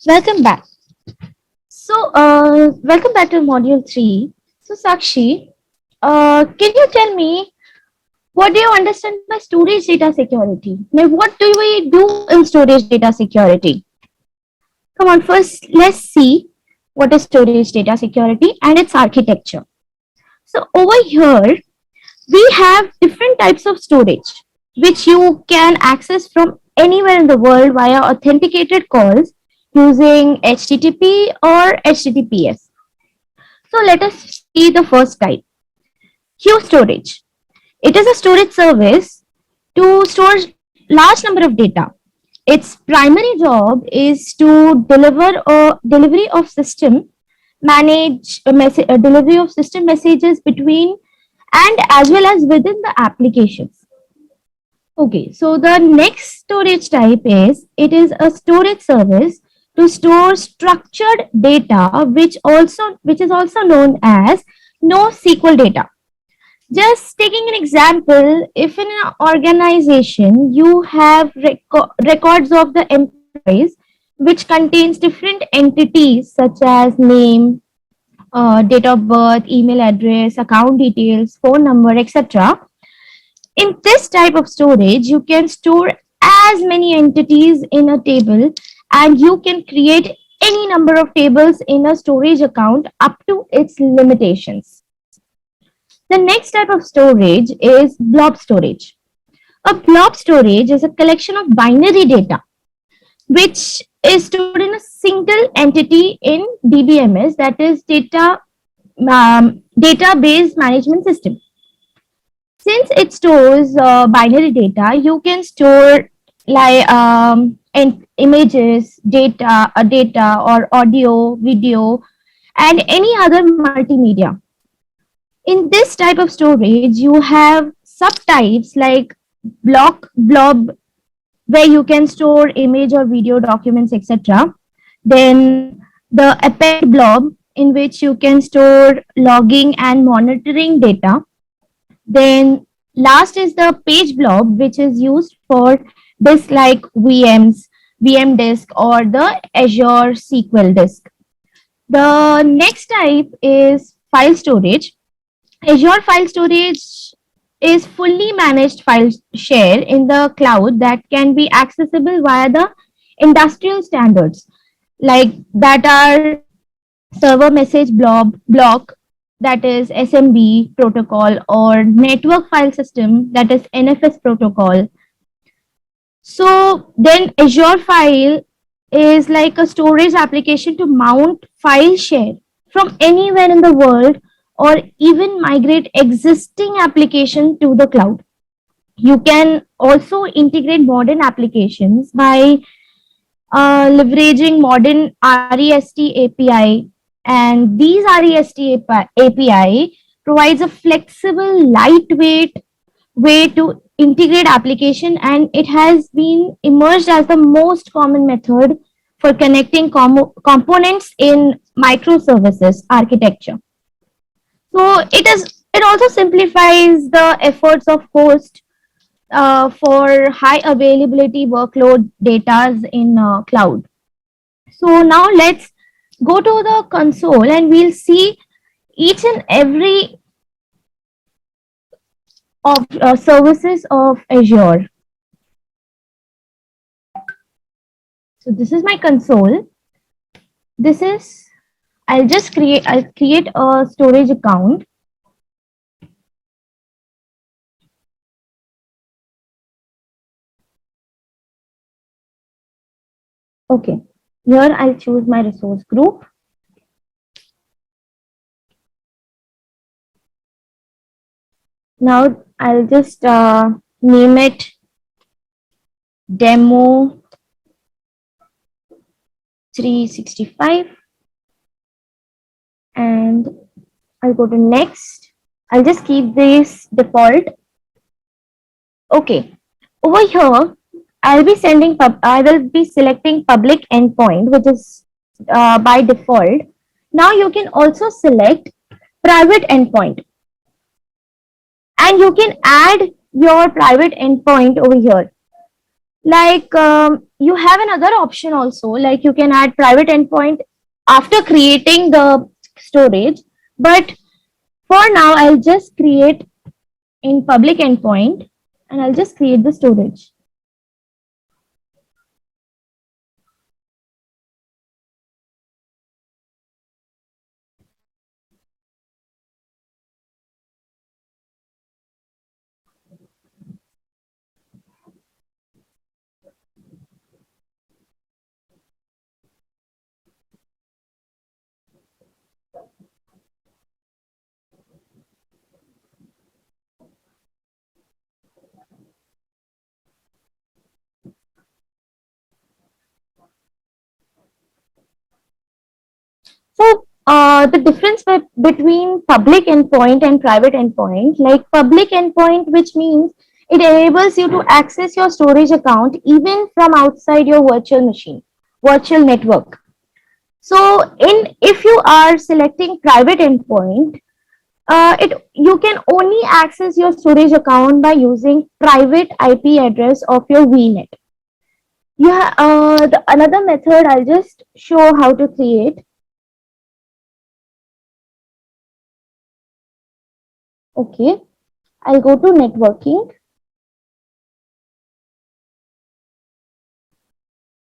Welcome back. Welcome back to module 3. So, Sakshi, can you tell me what do you understand by storage data security? Now, what do we do in storage data security? Come on, first, let's see what is storage data security and its architecture. So, over here, we have different types of storage which you can access from anywhere in the world via authenticated calls using HTTP or HTTPS. So let us see the first type, queue storage. It is a storage service to store large number of data. Its primary job is to deliver a delivery of system manage a delivery of system messages between and as well as within the applications. Okay, so the next storage type is it is a storage service to store structured data, which is also known as NoSQL data. Just taking an example, if in an organization you have records of the employees which contains different entities such as name, date of birth, email address, account details, phone number, etc. In this type of storage, you can store as many entities in a table and you can create any number of tables in a storage account up to its limitations. The next type of storage is blob storage. A blob storage is a collection of binary data which is stored in a single entity in DBMS, that is database management system. Since it stores binary data, you can store like images, data or audio, video, and any other multimedia. In this type of storage, you have subtypes like blob, where you can store image or video documents, etc. Then the append blob, in which you can store logging and monitoring data. Then last is the page blob, which is used for disk like VMs, VM disk, or the Azure SQL disk. The next type is file storage. Azure file storage is fully managed file share in the cloud that can be accessible via the industrial standards like that are server message block, that is SMB protocol, or network file system, that is NFS protocol. So then Azure File is like a storage application to mount file share from anywhere in the world or even migrate existing application to the cloud. You can also integrate modern applications by leveraging modern REST API, and these REST API provides a flexible, lightweight way to integrate application, and it has been emerged as the most common method for connecting components in microservices architecture. So it also simplifies the efforts of host for high availability workload data in cloud. So now let's go to the console and we'll see each and every of services of Azure. So this is my console. I'll create a storage account. Okay, here I'll choose my resource group. Now I'll just name it demo 365 and I'll go to next. I'll just keep this default. Okay, over here I will be selecting public endpoint, which is by default. Now you can also select private endpoint, and you can add your private endpoint over here. Like you have another option also, like you can add private endpoint after creating the storage. But for now, I'll just create in public endpoint and I'll just create the storage. So the difference between public endpoint and private endpoint, like public endpoint, which means it enables you to access your storage account even from outside your virtual machine, virtual network. So in if you are selecting private endpoint, it you can only access your storage account by using private IP address of your VNet. Yeah, the another method I'll just show how to create. Okay, I'll go to networking.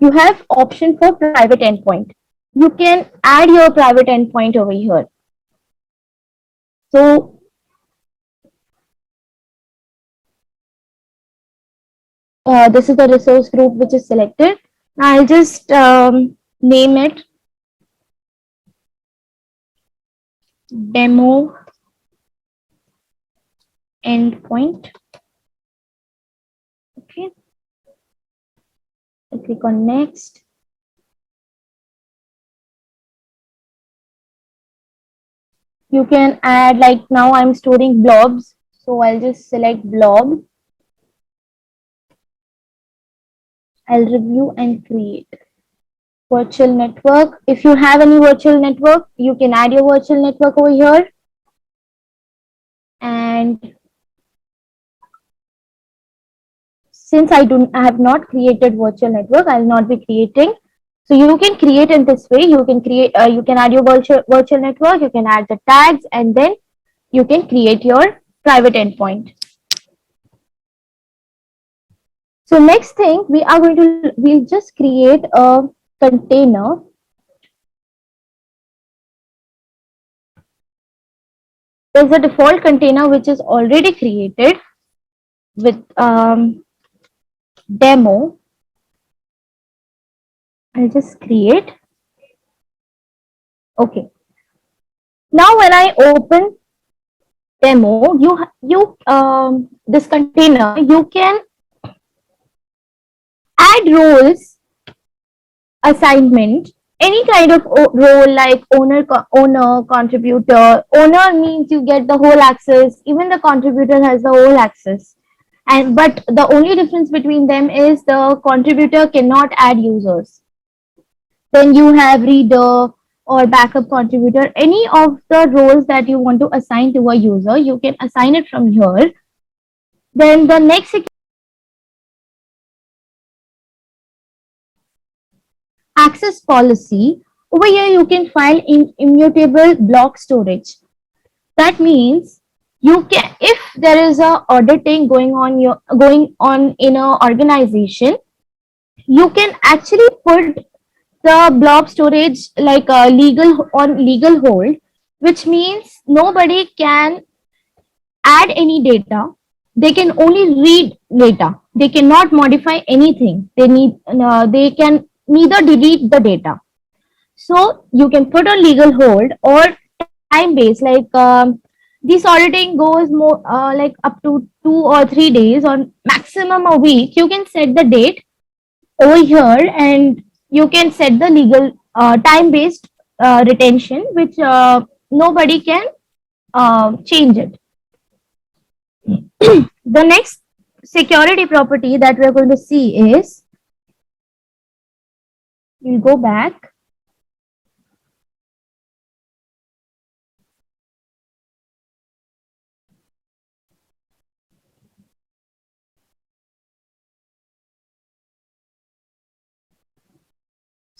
You have option for private endpoint. You can add your private endpoint over here. So this is the resource group which is selected. I'll just name it demo endpoint. Okay, I click on next. You can add, like now I'm storing blobs, so I'll just select blob. I'll review and create virtual network. If you have any virtual network, you can add your virtual network over here. And since I have not created virtual network, I'll not be creating. So you can create in this way. You can create, you can add your virtual network. You can add the tags, and then you can create your private endpoint. So next thing we'll just create a container. There's a default container which is already created with demo. I'll just create. Okay. Now when I open demo, this container, you can add roles, assignment, any kind of role like owner, contributor. Owner means you get the whole access. Even the contributor has the whole access. And but the only difference between them is the contributor cannot add users. Then you have reader or backup contributor. Any of the roles that you want to assign to a user, you can assign it from here. Then the next access policy. Over here, you can find immutable block storage. That means you can, if there is a auditing going on in a organization, you can actually put the blob storage like a legal hold, which means nobody can add any data. They can only read data. They cannot modify anything. They can neither delete the data. So you can put a legal hold or time based, like this auditing goes more like up to 2 or 3 days or maximum a week. You can set the date over here and you can set the legal time based retention, which nobody can change it. The next security property that we're going to see is, we'll go back.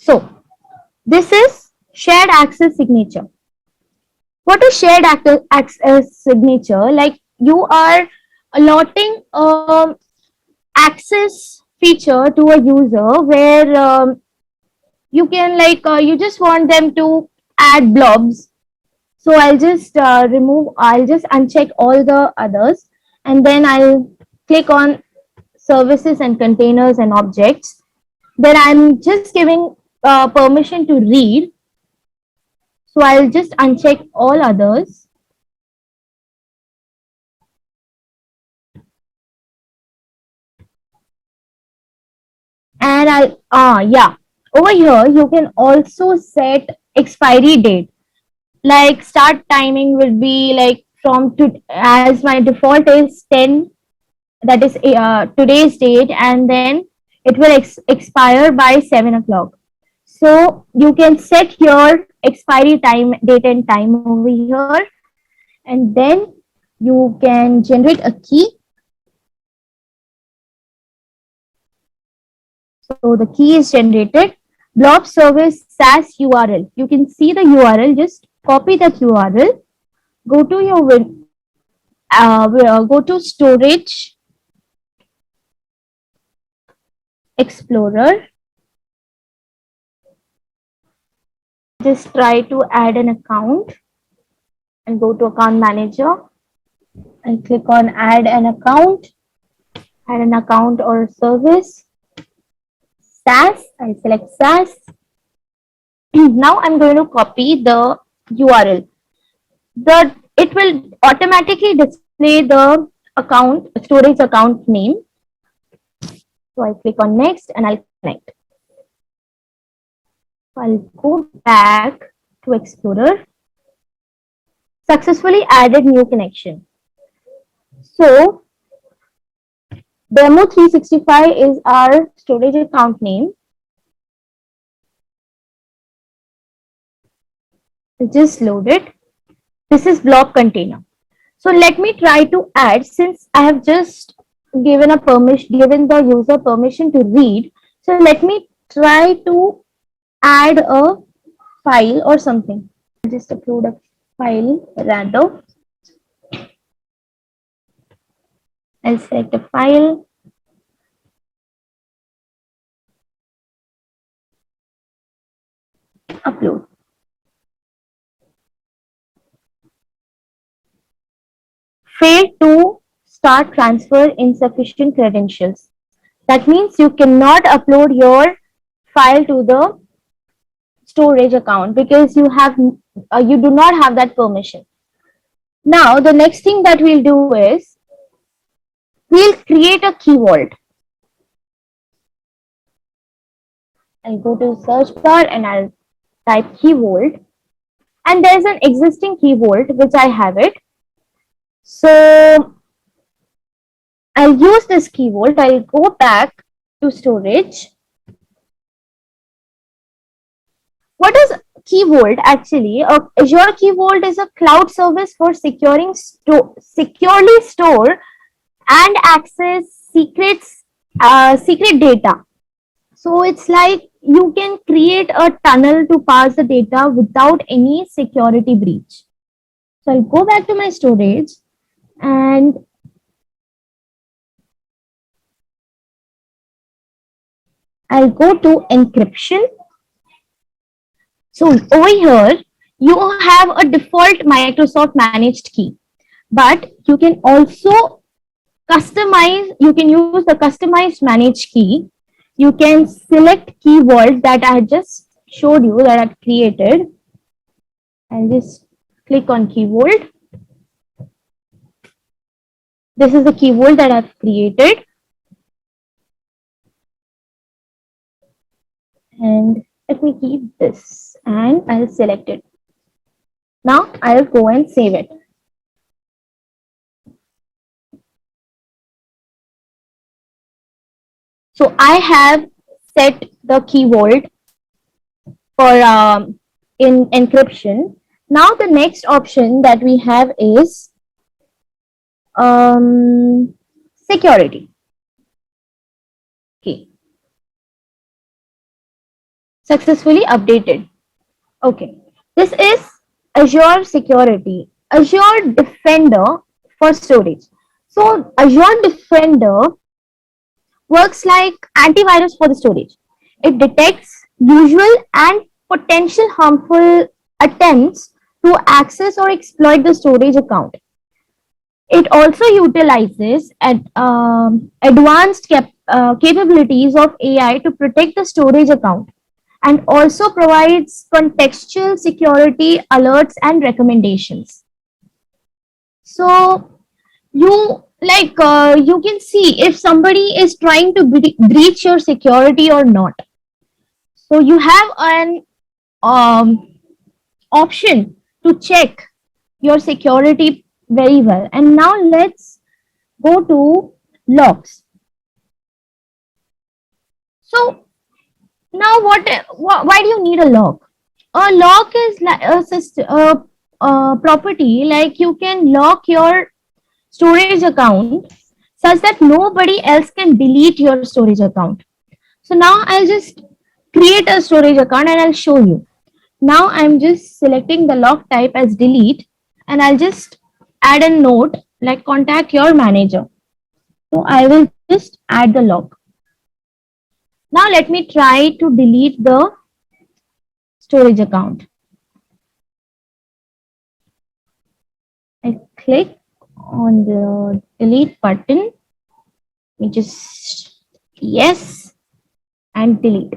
So this is shared access signature. What is shared access signature? Like you are allotting access feature to a user where you can you just want them to add blobs. So I'll just uncheck all the others, and then I'll click on services and containers and objects. Then I'm just giving permission to read. So I'll just uncheck all others. And yeah, over here you can also set expiry date. Like start timing will be like from to, as my default is 10, that is today's date, and then it will expire by 7 o'clock. So you can set your expiry time, date and time over here, and then you can generate a key. So the key is generated. Blob service SaaS URL. You can see the URL. Just copy that URL. Go to your go to Storage Explorer. Just try to add an account and go to Account Manager and click on add an account or service. SaaS. I select SaaS. Now I'm going to copy the URL. It will automatically display the storage account name. So I click on next and I'll connect. I'll go back to Explorer. Successfully added new connection. So Demo 365 is our storage account name. Just load it. This is Blob container. So let me try to add, since I have just given the user permission to read. So let me try to add a file or something. Just upload a file rather. I'll select a file. Upload. Failed to start transfer insufficient credentials. That means you cannot upload your file to the storage account because you do not have that permission. Now the next thing that we'll do is we'll create a key vault. I'll go to search bar and I'll type key vault, and there's an existing key vault which I have it. So I'll use this key vault. I'll go back to storage. What is Key Vault actually? Azure Key Vault is a cloud service for securely store and access secret data. So it's like you can create a tunnel to pass the data without any security breach. So I'll go back to my storage and I'll go to encryption. So over here, you have a default Microsoft managed key, but you can also customize, you can use the customized managed key. You can select key vault that I just showed you that I've created and just click on key vault. This is the key vault that I've created. And let me keep this and I'll select it. Now I'll go and save it. So I have set the key vault for in encryption. Now the next option that we have is security. Okay. successfully updated. Okay, this is Azure Security, Azure Defender for storage. So Azure Defender works like antivirus for the storage. It detects usual and potential harmful attempts to access or exploit the storage account. It also utilizes advanced capabilities of AI to protect the storage account and also provides contextual security alerts and recommendations. So you can see if somebody is trying to breach your security or not. So you have an option to check your security very well. And now let's go to logs. So now why do you need a log? A log is like a property, like you can lock your storage account such that nobody else can delete your storage account. So now I'll just create a storage account and I'll show you. Now I'm just selecting the log type as delete and I'll just add a note like contact your manager. So I will just add the log. Now let me try to delete the storage account. I click on the delete button. We just yes and delete.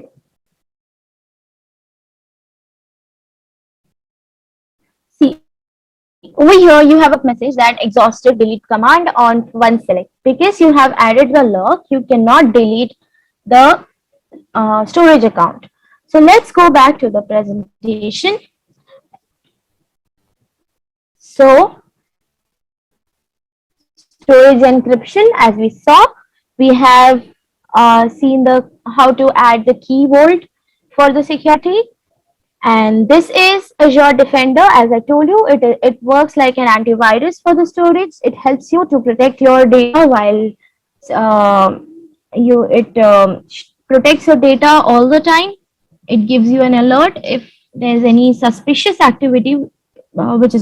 See, over here you have a message that exhausted delete command on one select. Because you have added the lock, you cannot delete the storage account. So let's go back to the presentation. So storage encryption, as we saw, we have seen how to add the key vault for the security. And this is Azure Defender. As I told you, it works like an antivirus for the storage. It helps you to protect your data while it protects your data all the time. It gives you an alert if there's any suspicious activity which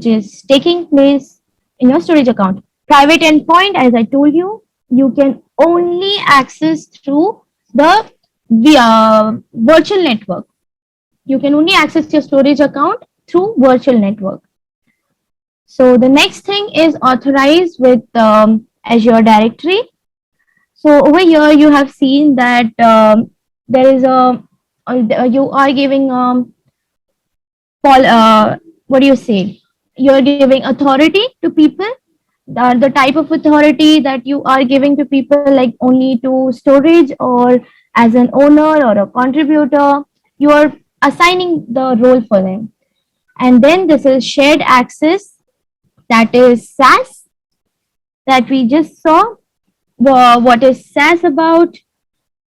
is taking place in your storage account. Private endpoint, as I told you, you can only access through the virtual network. You can only access your storage account through virtual network. So the next thing is authorized with Azure Directory. So over here you have seen that there is you are giving what do you say? You are giving authority to people. The type of authority that you are giving to people, like only to storage or as an owner or a contributor, you are assigning the role for them. And then this is shared access, that is SAS, that we just saw. What is SAS about?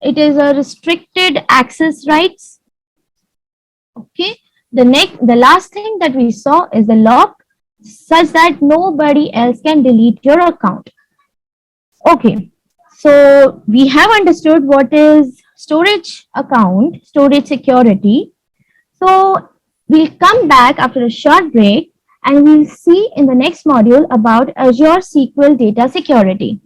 It is a restricted access rights. Okay. The last thing that we saw is the lock, such that nobody else can delete your account. Okay. So we have understood what is storage account, storage security. So we'll come back after a short break and we'll see in the next module about Azure SQL Data Security.